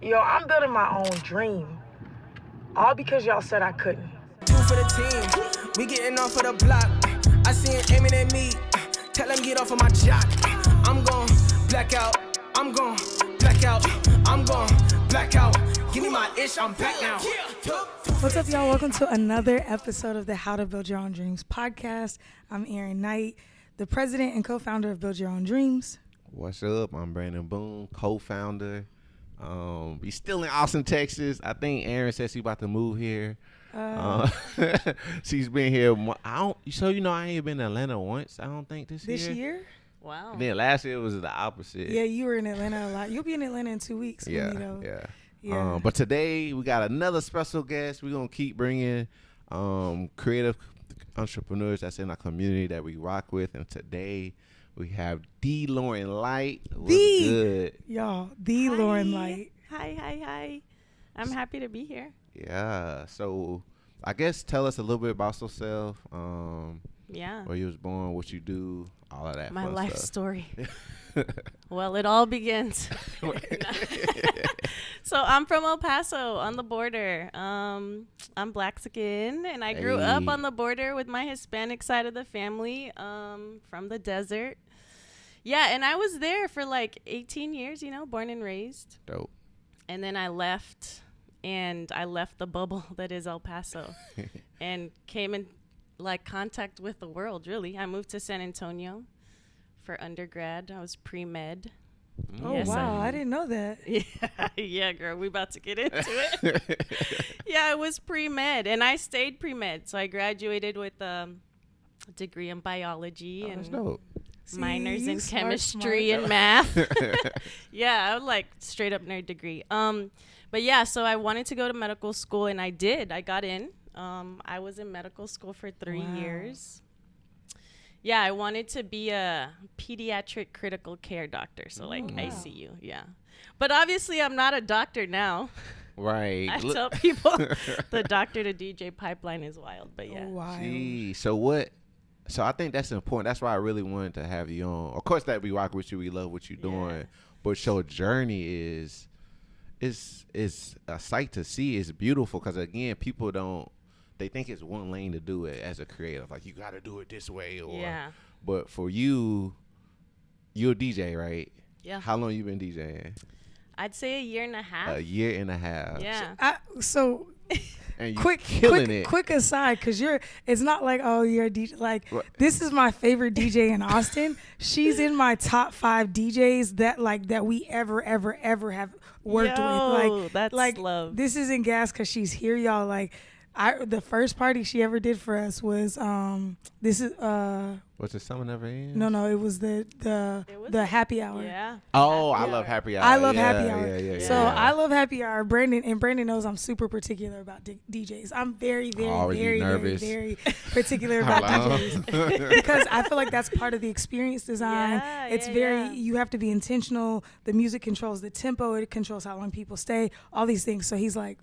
Yo, I'm building my own dream. All because y'all said I couldn't. Two for the team, we getting off of the block. I see him aiming at me, tell him get off of my jock. I'm gon' black out, I'm gon' black out, I'm gon' black out. Give me my ish, I'm back now. What's up, y'all? Welcome to another episode of the How to Build Your Own Dreams podcast. I'm Erin Knight, the president and co-founder of Build Your Own Dreams. What's up? I'm Brandon Boone, co-founder. We still in Austin, Texas. I think Erin says she's about to move here. She's been here. I ain't been to Atlanta once. I don't think this year. This year? Wow. And then last year was the opposite. Yeah, you were in Atlanta a lot. You'll be in Atlanta in 2 weeks. Yeah. Yeah. But today we got another special guest. We're gonna keep bringing creative entrepreneurs that's in our community that we rock with. And today we have D. Lauren Light. What's good? Y'all, D. Lauren Light. Hi. I'm happy to be here. Yeah. So I guess tell us a little bit about yourself. Yeah. Where you was born, what you do, all of that. My fun life stuff. story. Well, it all begins. So I'm from El Paso on the border. I'm black skin, and I grew up on the border with my Hispanic side of the family from the desert. Yeah, and I was there for like 18 years, born and raised. Dope. And then I left, and I left the bubble that is El Paso and came in like contact with the world, really. I moved to San Antonio for undergrad. I was pre-med. Oh, Yes, wow. I didn't know that. Yeah, girl, we about to get into it. Yeah, it was pre-med, and I stayed pre-med. So I graduated with a degree in biology That's and dope. minors See, in smart, chemistry smart. and math. Yeah, I was like straight up nerd degree. But yeah, so I wanted to go to medical school, and I did. I got in. I was in medical school for 3 years. Yeah, I wanted to be a pediatric critical care doctor, so like ICU, yeah. But obviously, I'm not a doctor now. Right. I tell people the doctor to DJ pipeline is wild, but yeah. Oh, wow. Gee, so I think that's important. That's why I really wanted to have you on. Of course, that we rock with you. We love what you're doing. But your journey is a sight to see. It's beautiful because, again, they think it's one lane to do it as a creative. Like, you got to do it this way. But for you, you're a DJ, right? Yeah. How long you been DJing? I'd say a year and a half. A year and a half. Yeah. And you killing it. Quick aside, because it's not like, oh, you're a DJ. Like, What? this is my favorite DJ in Austin. She's in my top 5 DJs that we ever have worked Yo, with. that's love. This isn't gas because she's here, y'all. Like, the first party she ever did for us was Was it Summer Never Ends? no, it was the happy hour. Yeah. Oh, I love happy hour. I love happy hour. Yeah. So I love happy hour. Brandon knows I'm super particular about DJs. I'm very, very, Always be very, very, nervous. very particular about DJs because I feel like that's part of the experience design. You have to be intentional. The music controls the tempo. It controls how long people stay. All these things. So he's like,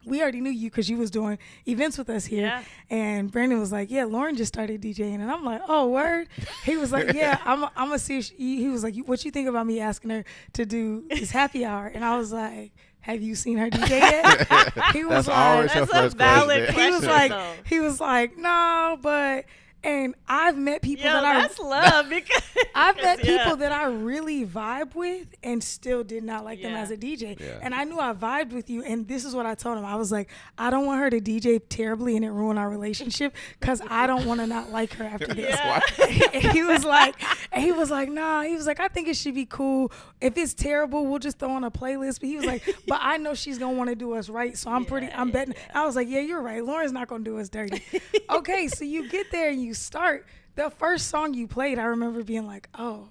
we already knew you because you was doing events with us here. Yeah. And Brandon was like, yeah, Lauren just started DJing. And I'm like, oh, word? He was like, yeah, I'm going to see if he was like, what you think about me asking her to do this happy hour? And I was like, have you seen her DJ yet? He was That's always like, your That's a first valid question. question. he was like, no, but... And I've met people That's love because I've met people that I really vibe with and still did not like them as a DJ. Yeah. And I knew I vibed with you. And this is what I told him. I was like, I don't want her to DJ terribly and it ruin our relationship because I don't want to not like her after this. And he was like, nah. He was like, I think it should be cool. If it's terrible, we'll just throw on a playlist. But he was like, but I know she's going to want to do us right. So I'm betting. I was like, yeah, you're right. Lauren's not going to do us dirty. Okay, so you get there and you start. The first song you played, I remember being like, oh,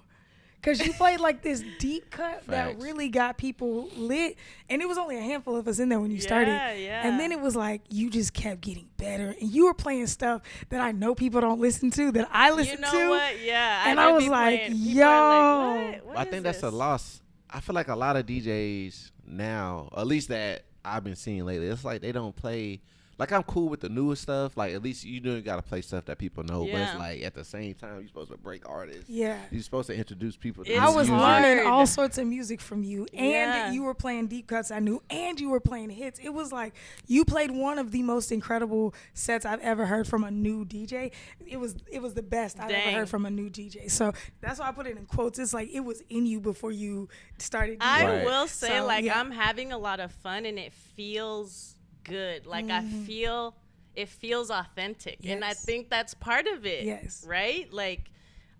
because you played like this deep cut that really got people lit. And it was only a handful of us in there when you started. Yeah. And then it was like, you just kept getting better. And you were playing stuff that I know people don't listen to, that I listen to. You know what? Yeah. And I was like, yo. What I is think that's a this? loss. I feel like a lot of DJs now, at least that I've been seeing lately, it's like they don't play like I'm cool with the newer stuff. Like at least you gotta play stuff that people know. But Yeah. it's like at the same time you're supposed to break artists. Yeah. You're supposed to introduce people to It's I this was music. learning all hard. sorts of music from you, and Yeah. you were playing deep cuts I knew, and you were playing hits. It was like you played one of the most incredible sets I've ever heard from a new DJ. It was the best I've ever Dang. heard from a new DJ. So that's why I put it in quotes. It's like it was in you before you started. I Right. will say, So, like, yeah. I'm having a lot of fun and it feels good. Like, I feel it feels authentic. And I Yes. think that's part of it. Yes. Right? Like,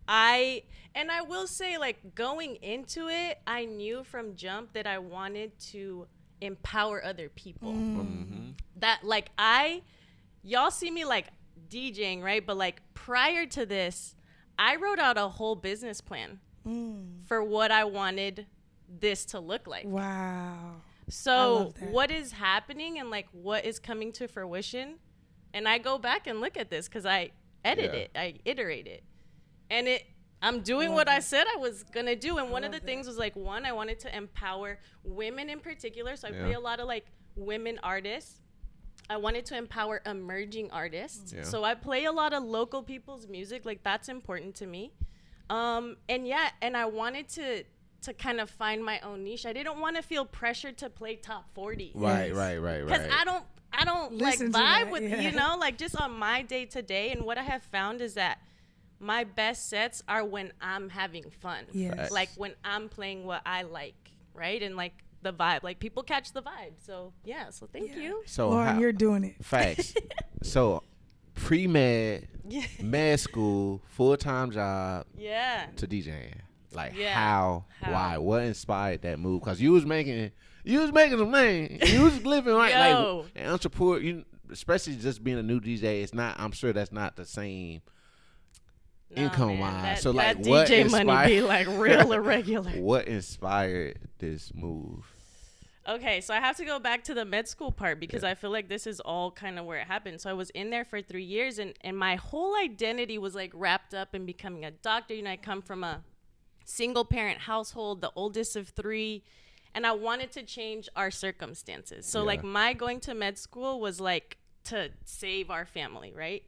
I will say, like, going into it, I knew from jump that I wanted to empower other people. That, like, y'all see me, like, DJing, right? But, like, prior to this, I wrote out a whole business plan for what I wanted this to look like. Wow. I So love that. what is happening and like what is coming to fruition, and I go back and look at this because I edit Yeah. it, I iterate it, and I'm doing what I said I was gonna do. And one of the love things was like, one, I wanted to empower women in particular, so I Yeah. play a lot of like women artists. I wanted to empower emerging artists, Yeah. so I play a lot of local people's music. Like that's important to me, and I wanted to kind of find my own niche. I didn't want to feel pressured to play top 40. Right, Yes. right. Because I don't like Listen to vibe that, with, yeah. you know, like just on my day to day. And what I have found is that my best sets are when I'm having fun. Yes. Facts. Like when I'm playing what I like, right? And like the vibe, like people catch the vibe. So yeah, so thank you. So Lauren, you're doing it. facts. So pre-med, Yeah. med school, full-time job Yeah. to DJing. Like Yeah. how, How? why, what inspired that move? Because you was making some money. You was living right. Yo. Like an entrepreneur, especially just being a new DJ, it's not. I'm sure that's not the same Nah, income man, wise. that- So like, that what DJ inspired? money be like real irregular. What inspired this move? Okay, so I have to go back to the med school part because I feel like this is all kind of where it happened. So I was in there for 3 years, and my whole identity was like wrapped up in becoming a doctor. You know, I come from a single parent household, the oldest of 3, and I wanted to change our circumstances. So like my going to med school was like to save our family, right?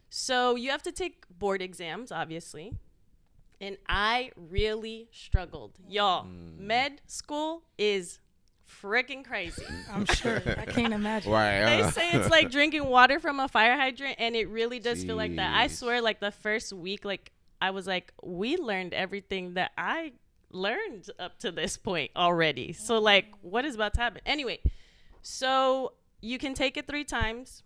So you have to take board exams, obviously. And I really struggled. Y'all, med school is freaking crazy. I'm sure. I can't imagine. Right. They say it's like drinking water from a fire hydrant, and it really does feel like that. I Jeez. swear, like the first week, like I was like, we learned everything that I learned up to this point already. So like, what is about to happen? Anyway, so you can take it 3 times.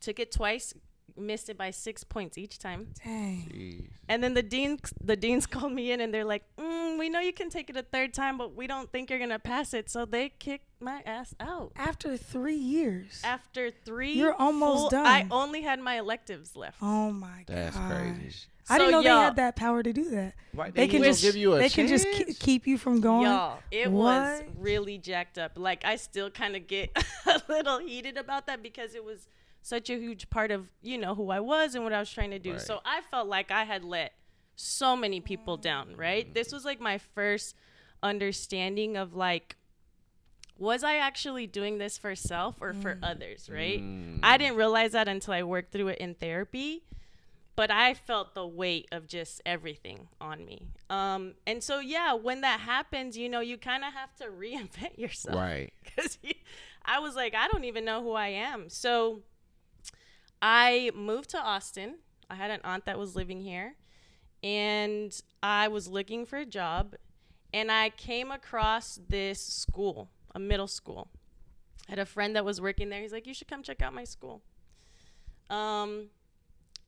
Took it twice, missed it by 6 points each time. Dang. Jeez. And then the deans called me in and they're like, we know you can take it a 3rd time, but we don't think you're gonna pass it. So they kicked my ass out. After 3 years. After 3, You're almost done. I only had my electives left. Oh my god. That's crazy. I didn't So, know they y'all- had that power to do that. Right, They they can gonna just give you a they can just chance? keep you from going. Y'all, it was What? really jacked up. Like I still kind of get a little heated about that because it was such a huge part of, you know, who I was and what I was trying to do. Right. So I felt like I had let so many people down, right? This was like my first understanding of like, was I actually doing this for self or for others, right? I didn't realize that until I worked through it in therapy, but I felt the weight of just everything on me. And so, yeah, when that happens, you know, you kind of have to reinvent yourself. Right. Because I was like, I don't even know who I am. So I moved to Austin. I had an aunt that was living here, and I was looking for a job, and I came across this school, a middle school. I had a friend that was working there. He's like, you should come check out my school.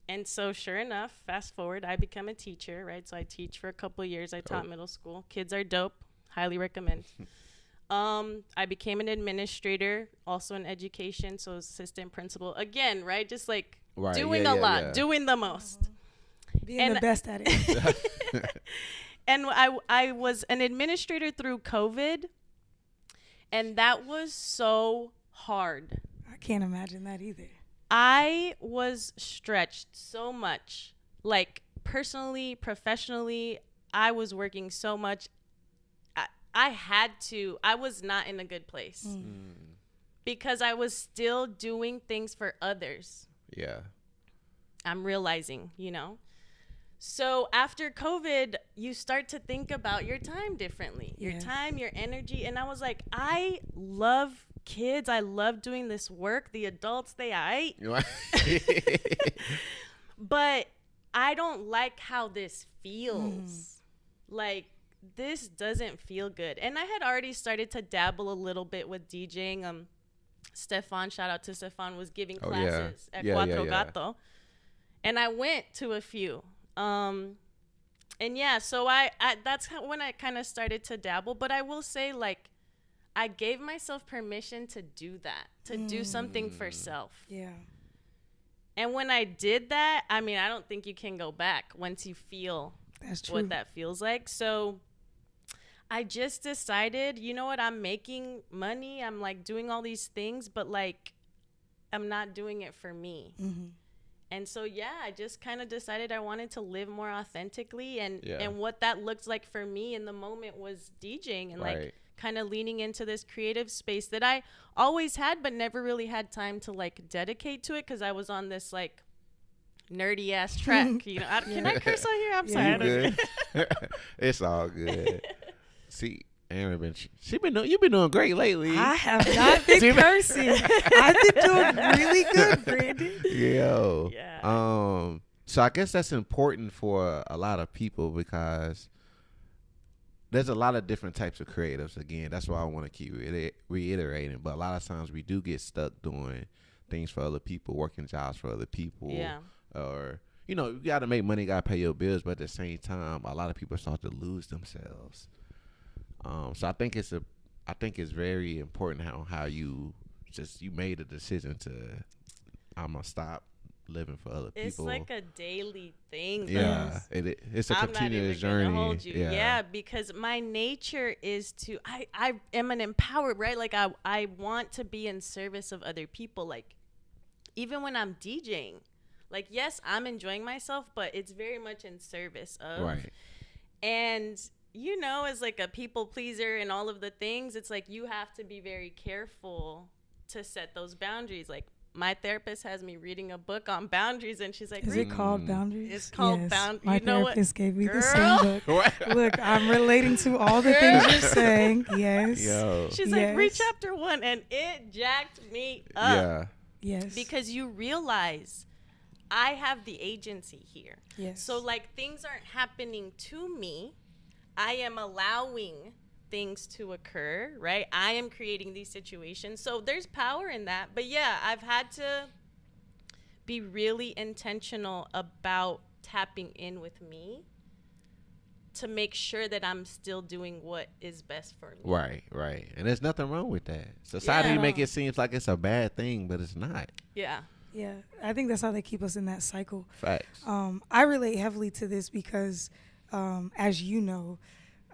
And so sure enough, fast forward, I become a teacher, right? So I teach for a couple of years. I taught middle school. Kids are dope. Highly recommend. I became an administrator, also in education, so assistant principal. Again, right? Just like Right, doing yeah, a yeah, lot, yeah. doing the most. Being And- the best at it. And I was an administrator through COVID, and that was so hard. I can't imagine that either. I was stretched so much, like personally, professionally. I was working so much. I was not in a good place. because I was still doing things for others. Yeah. I'm realizing, So after COVID, you start to think about your time differently, your time, your energy. And I was like, I love kids. I love doing this work. The adults, but I don't like how this feels. Like, this doesn't feel good. And I had already started to dabble a little bit with DJing. Stefan, shout out to Stefan, was giving classes at Cuatro Gato. And I went to a few. So I that's when I kind of started to dabble. But I will say, like, I gave myself permission to do that, to do something for self. Yeah. And when I did that, I mean, I don't think you can go back once you feel what that feels like. So I just decided, you know what, I'm making money. I'm like doing all these things, but like, I'm not doing it for me. And so, I just kind of decided I wanted to live more authentically. And what that looked like for me in the moment was DJing and like kind of leaning into this creative space that I always had, but never really had time to like dedicate to it because I was on this like nerdy ass track. Can I curse on here? I'm sorry. You good. It's all good. See, Aaron, you've been doing great lately. I have not been cursing. I've been doing really good, Brandon. Yo. Yeah. So I guess that's important for a lot of people because there's a lot of different types of creatives. Again, that's why I want to keep reiterating. But a lot of times we do get stuck doing things for other people, working jobs for other people. Yeah. Or, you got to make money, got to pay your bills. But at the same time, a lot of people start to lose themselves. So I think it's very important how you made a decision to, I'm going to stop living for other people. It's like a daily thing. Yeah, it's a continuous journey. I'm not even gonna hold you. Yeah, because my nature is to, I am an empowered, right? Like I want to be in service of other people. Like even when I'm DJing, like, yes, I'm enjoying myself, but it's very much in service of. Right. And as like a people pleaser and all of the things, it's like you have to be very careful to set those boundaries. Like my therapist has me reading a book on boundaries, and she's like, "Is it called Boundaries?" It's called Boundaries. My therapist gave me the same book. What? Look, I'm relating to all the things you're saying. Yes. Yo. She's like, read chapter 1, and it jacked me up. Yeah. Yes. Because you realize I have the agency here. Yes. So like things aren't happening to me. I am allowing things to occur, right? I am creating these situations. So there's power in that. But yeah, I've had to be really intentional about tapping in with me to make sure that I'm still doing what is best for me. Right. And there's nothing wrong with that. Society make it seem like it's a bad thing, but it's not. Yeah. Yeah. I think that's how they keep us in that cycle. Facts. I relate heavily to this because, as you know,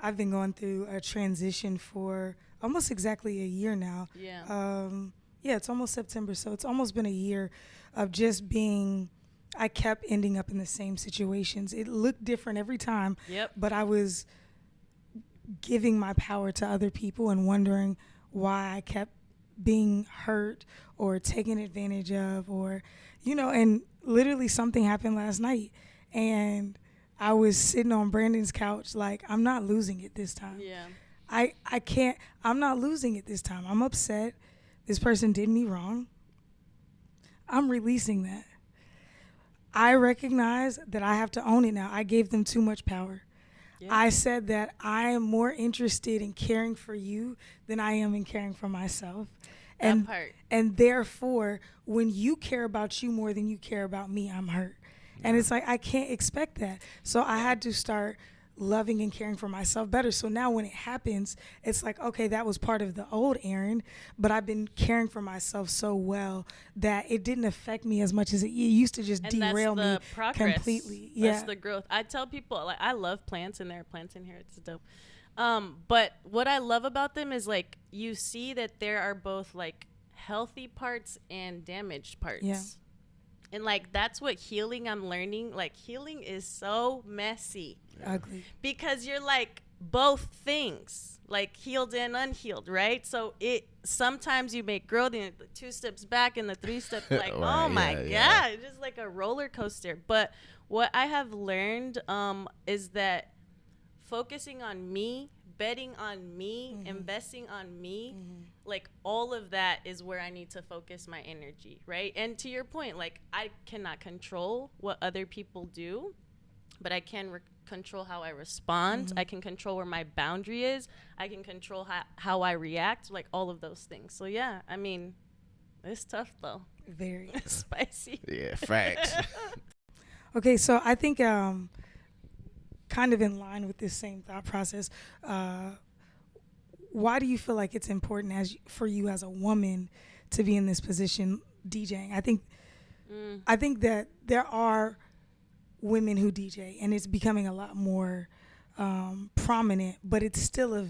I've been going through a transition for almost exactly a year now. Yeah. It's almost September, so it's almost been a year of just being, I kept ending up in the same situations. It looked different every time, but I was giving my power to other people and wondering why I kept being hurt or taken advantage of or, and literally something happened last night and I was sitting on Brandon's couch like, I'm not losing it this time. Yeah. I can't, I'm not losing it this time. I'm upset. This person did me wrong. I'm releasing that. I recognize that I have to own it now. I gave them too much power. Yeah. I said that I am more interested in caring for you than I am in caring for myself. That part. And therefore, when you care about you more than you care about me, I'm hurt. And it's like, I can't expect that. So I had to start loving and caring for myself better. So now when it happens, it's like, okay, that was part of the old Aaron, but I've been caring for myself so well that it didn't affect me as much as it used to just derail me completely. Yeah. That's the growth. I tell people, like, I love plants and there are plants in here. It's dope. But what I love about them is like, you see that there are both like healthy parts and damaged parts. Yeah. And like, that's what healing I'm learning. Like healing is so messy. Ugly. Because you're like both things. like healed and unhealed, right? So it sometimes you make growth and the 2 steps back and the 3 steps like, Right, oh my yeah. God, it's just like a roller coaster. But what I have learned is that focusing on me, betting on me, investing on me, like all of that is where I need to focus my energy, right? And to your point, like I cannot control what other people do, but I can control how I respond. I can control where my boundary is. I can control how I react, like all of those things. So yeah, I mean, it's tough though. Very. Spicy. Yeah, facts. Okay, so I think kind of in line with this same thought process, why do you feel like it's important for you as a woman to be in this position DJing? I think that there are women who DJ, and it's becoming a lot more prominent, but it's still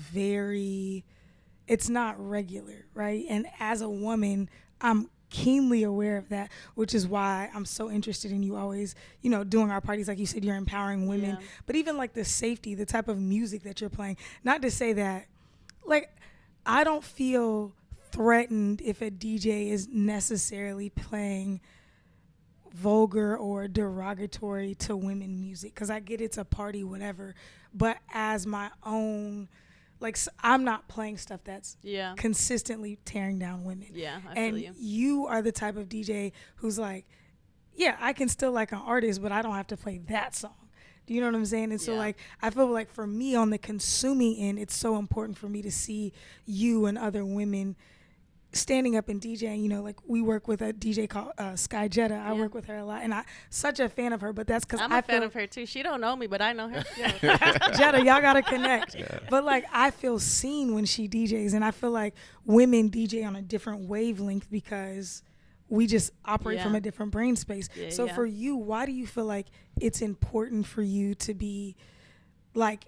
it's not regular, right? And as a woman, I'm keenly aware of that, which is why I'm so interested in you always, doing our parties. Like you said, you're empowering women, but even like the safety, the type of music that you're playing, not to say that, like, I don't feel threatened if a DJ is necessarily playing vulgar or derogatory to women music, because I get it's a party, whatever, but as my own, like, I'm not playing stuff that's consistently tearing down women. I feel you. You are the type of DJ who's like, yeah, I can still like an artist, but I don't have to play that song. Do you know what I'm saying? And so, like, I feel like for me on the consuming end, it's so important for me to see you and other women standing up and DJing. Like we work with a DJ called Sky Jetta. I work with her a lot, and I'm such a fan of her. But that's because I'm a fan of her too. She don't know me, but I know her. Jetta, y'all gotta connect. But like, I feel seen when she DJs, and I feel like women DJ on a different wavelength because we just operate from a different brain space. So for you, why do you feel like it's important for you to be like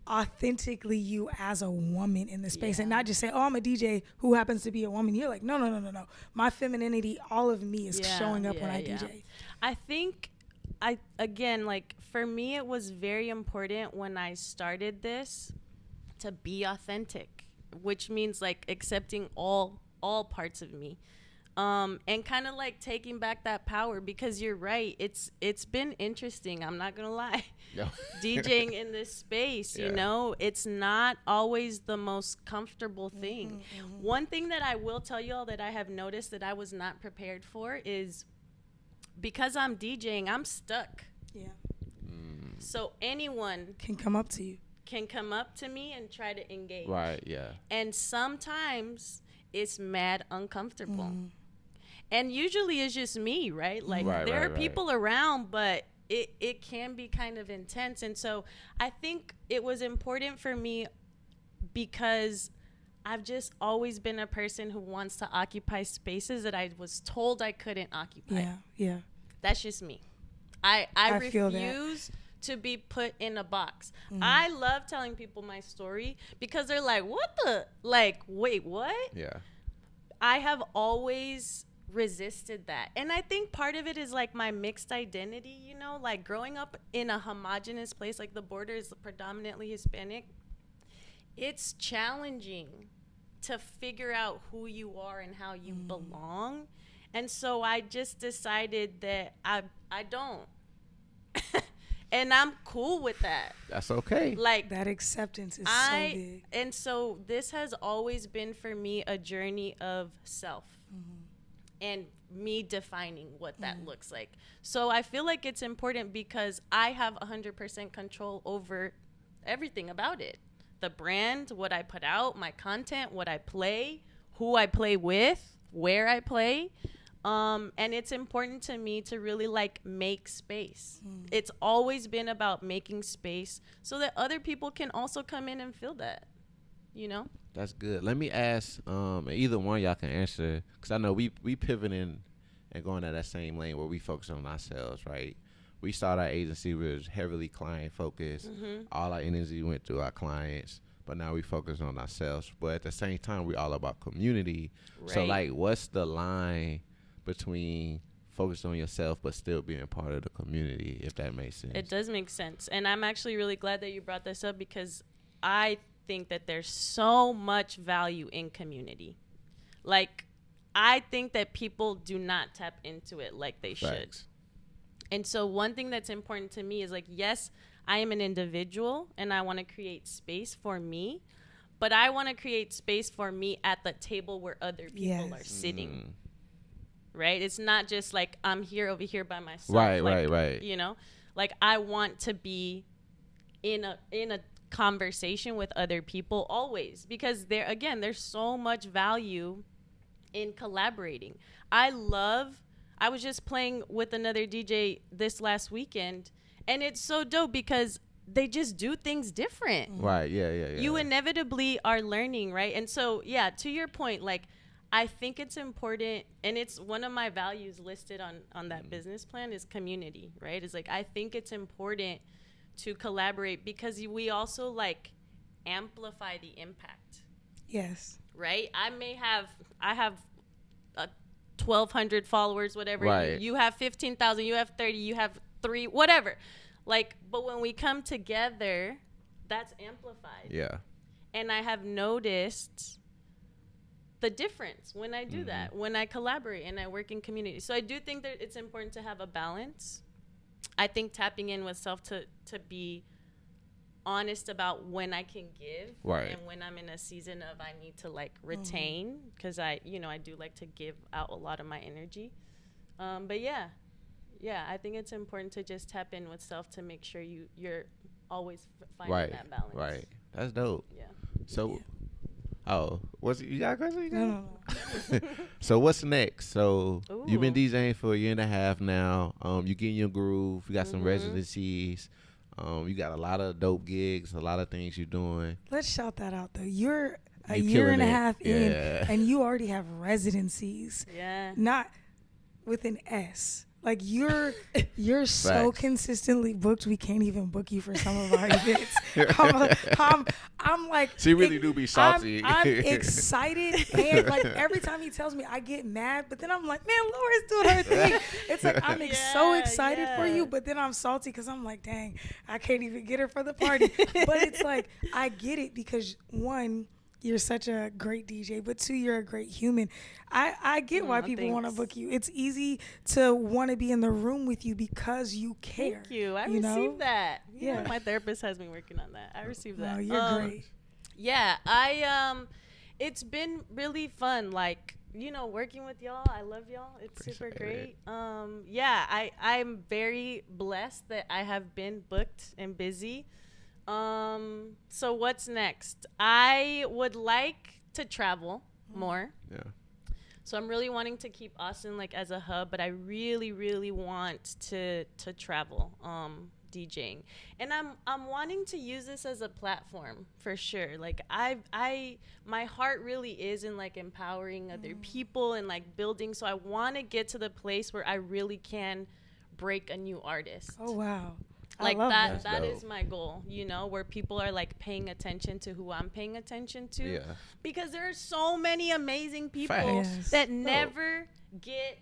authentically you as a woman in the space and not just say, oh, I'm a DJ who happens to be a woman? You're like, no. My femininity, all of me is showing up when I DJ. I think again, like for me, it was very important when I started this to be authentic, which means like accepting all parts of me. And kind of like taking back that power, because you're right. It's been interesting. I'm not going to lie. No. DJing in this space, it's not always the most comfortable thing. One thing that I will tell you all that I have noticed that I was not prepared for is because I'm DJing, I'm stuck. Yeah. So anyone can come up to you. Can come up to me and try to engage. Right, yeah. And sometimes it's mad uncomfortable. And usually it's just me, right? Like there are people around, but it can be kind of intense. And so I think it was important for me because I've just always been a person who wants to occupy spaces that I was told I couldn't occupy. Yeah. That's just me. I refuse to be put in a box. I love telling people my story because they're like, what the? Like, wait, what? Yeah. I have always resisted that. And I think part of it is like my mixed identity, like growing up in a homogenous place, like the border is predominantly Hispanic. It's challenging to figure out who you are and how you belong. And so I just decided that I don't. And I'm cool with that. That's okay. Like that acceptance is so big. And so this has always been for me a journey of self and me defining what that looks like. So I feel like it's important because I have 100% control over everything about it. The brand, what I put out, my content, what I play, who I play with, where I play. And it's important to me to really like make space. It's always been about making space so that other people can also come in and feel that, That's good. Let me ask, either one of y'all can answer, because I know we pivoting and going to that same lane where we focus on ourselves, right? We started our agency, we was heavily client focused. All our energy went to our clients, but now we focus on ourselves. But at the same time, we all about community. Right. So like, what's the line between focus on yourself but still being part of the community, if that makes sense? It does make sense. And I'm actually really glad that you brought this up because I think that there's so much value in community. Like, I think that people do not tap into it like they should. And so one thing that's important to me is like, yes, I am an individual and I want to create space for me, but I want to create space for me at the table where other people are sitting. Right? It's not just like I'm here over here by myself. Right. You know, like I want to be in a conversation with other people always, because there's so much value in collaborating. I was just playing with another DJ this last weekend, and it's so dope because they just do things different. Right. Yeah. You inevitably are learning, right? And so, yeah, to your point, like, I think it's important, and it's one of my values listed on that business plan is community, right? It's like, I think it's important to collaborate because we also like amplify the impact. Yes. Right? I have 1,200 followers, whatever. Right. You have 15,000, you have 30, you have 3, whatever. Like, but when we come together, that's amplified. Yeah. And I have noticed the difference when I do that, when I collaborate and I work in community. So I do think that it's important to have a balance. I think tapping in with self to be honest about when I can give and when I'm in a season of I need to like retain, because I do like to give out a lot of my energy. But yeah, I think it's important to just tap in with self to make sure you're always finding that balance. Right. That's dope. Yeah. So, you got a question? No. So what's next? So you've been Ooh. DJing for a year and a half now. You getting your groove. You got some residencies. You got a lot of dope gigs, a lot of things you're doing. Let's shout that out though. You're a You year and a killing it. half in, Yeah. and you already have residencies. Yeah. Not with an S. Like you're so Facts. consistently booked. We can't even book you for some of our events. I'm like, She really do be salty. I'm excited, and like every time he tells me, I get mad. But then I'm like, man, Laura's doing her thing. It's like I'm so excited for you, but then I'm salty because I'm like, dang, I can't even get her for the party. But it's like I get it because one, you're such a great DJ, but two, you're a great human. I get why people want to book you. It's easy to want to be in the room with you because you care. Thank you. I received that. Yeah. My therapist has me working on that. I received that. No, you're great. Yeah, it's been really fun. Like, working with y'all. I love y'all. It's super great. I'm very blessed that I have been booked and busy. So what's next? I would like to travel more. Yeah. So I'm really wanting to keep Austin like as a hub, but I really, really want to travel, DJing. And I'm wanting to use this as a platform for sure. Like my heart really is in like empowering other people and like building. So I want to get to the place where I really can break a new artist. Oh, wow. Like I love that That's is dope. my goal, where people are like paying attention to who I'm paying attention to. Yeah. Because there are so many amazing people Facts. Yes. that never get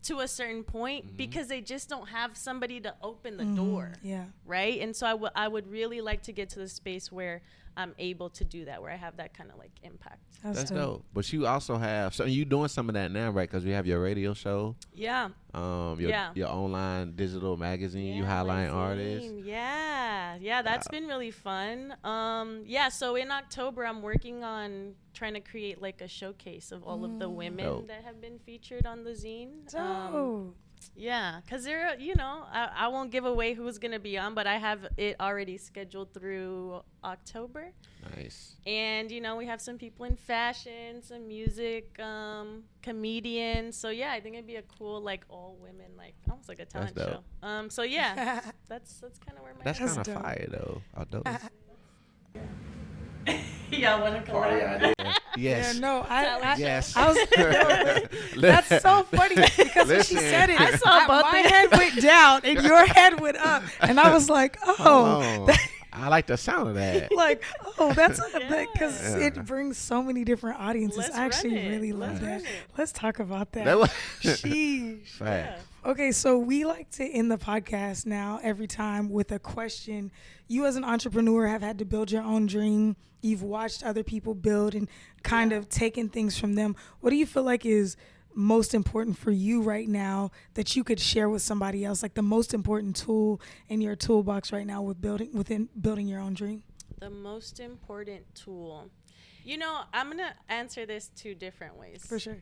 to a certain point because they just don't have somebody to open the door. Yeah. Right? And so I would really like to get to the space where I'm able to do that, where I have that kind of like impact. That's dope. But you also have, so you doing some of that now, right? Because we have your radio show, Yeah. your online digital magazine, you highlight artists. Yeah, that's been really fun. So in October, I'm working on trying to create like a showcase of all of the women that have been featured on the zine. Yeah, because they're, I won't give away who's going to be on, but I have it already scheduled through October. Nice. And, we have some people in fashion, some music, comedians. So, yeah, I think it'd be a cool, like, all women, like, almost like a talent show. So, yeah, that's kind of where my That's head kind of dope. fire, though. Dope. Y'all want to collab? Yes. Yeah, no, Yes. I was. That's so funny because when she Listen. said it, I saw both my of head went down and your head went up, and I was like, Hold on. I like the sound of that. Like, oh, that's Yeah. because Yeah. it brings so many different audiences. Let's I actually run it. really love Let's that. run it. Let's talk about that. That was Sheesh. fact. Okay, so we like to end the podcast now every time with a question. You as an entrepreneur have had to build your own dream. You've watched other people build and kind of taken things from them. What do you feel like is most important for you right now that you could share with somebody else? Like the most important tool in your toolbox right now within building your own dream? The most important tool. You know, I'm going to answer this 2 different ways. For sure.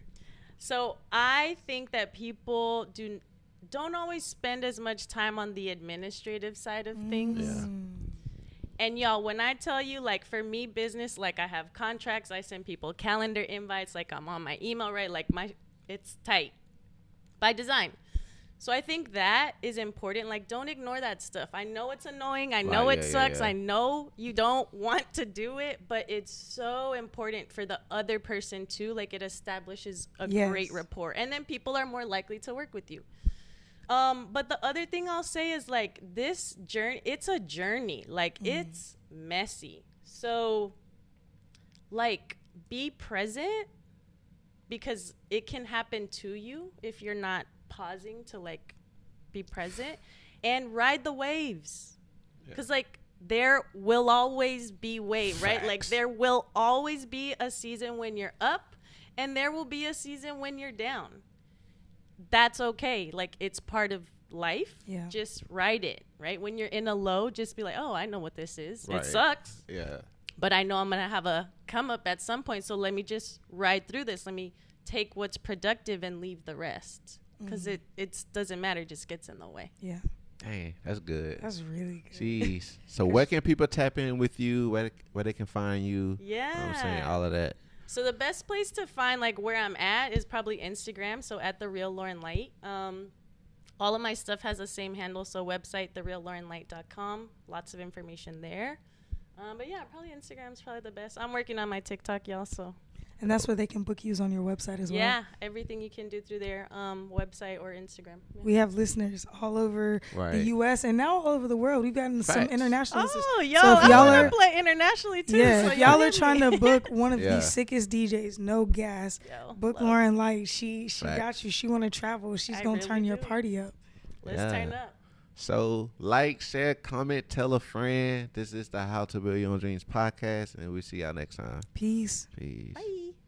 So I think that people don't always spend as much time on the administrative side of things. Yeah. And y'all, when I tell you, like for me, business, like I have contracts, I send people calendar invites, like I'm on my email, right? Like it's tight by design. So I think that is important. Like, don't ignore that stuff. I know it's annoying. I know it sucks. I know you don't want to do it, but it's so important for the other person too. Like, it establishes a great rapport, and then people are more likely to work with you. But the other thing I'll say is, like, this journey, it's a journey. Like, it's messy. So, like, be present, because it can happen to you if you're not pausing to, like, be present, and ride the waves. Because, like, there will always be waves, right? Like, there will always be a season when you're up, and there will be a season when you're down. That's okay. Like, it's part of life. Yeah. Just ride it, right? When you're in a low, just be like, oh, I know what this is. Right. It sucks. Yeah. But I know I'm going to have a come up at some point. So let me just ride through this. Let me take what's productive and leave the rest. Because it doesn't matter. It just gets in the way. Yeah. Dang, that's good. That's really good. Jeez. So where can people tap in with you? Where they can find you? Yeah. You know what I'm saying? All of that. So the best place to find, like, where I'm at is probably Instagram. So at The Real Lauren Light. All of my stuff has the same handle. So website, thereallaurenlight.com. Lots of information there. But yeah, probably Instagram's probably the best. I'm working on my TikTok, y'all. So. And that's where they can book you on your website as well. Yeah, everything you can do through their website or Instagram. Yeah. We have listeners all over Right. the U.S. and now all over the world. We've gotten some Facts. international listeners. Oh, yo, So if I y'all want are- to play internationally too. Yeah, so if y'all are hit trying me. to book one of Yeah. the sickest DJs, no gas, Yo, book love. Lauren Light. She Facts. got you. She want to travel. She's I going to really turn your do. party up. Let's Yeah. turn up. So like, share, comment, tell a friend. This is the How to Build Your Own Dreams podcast, and we'll see y'all next time. Peace. Peace. Bye.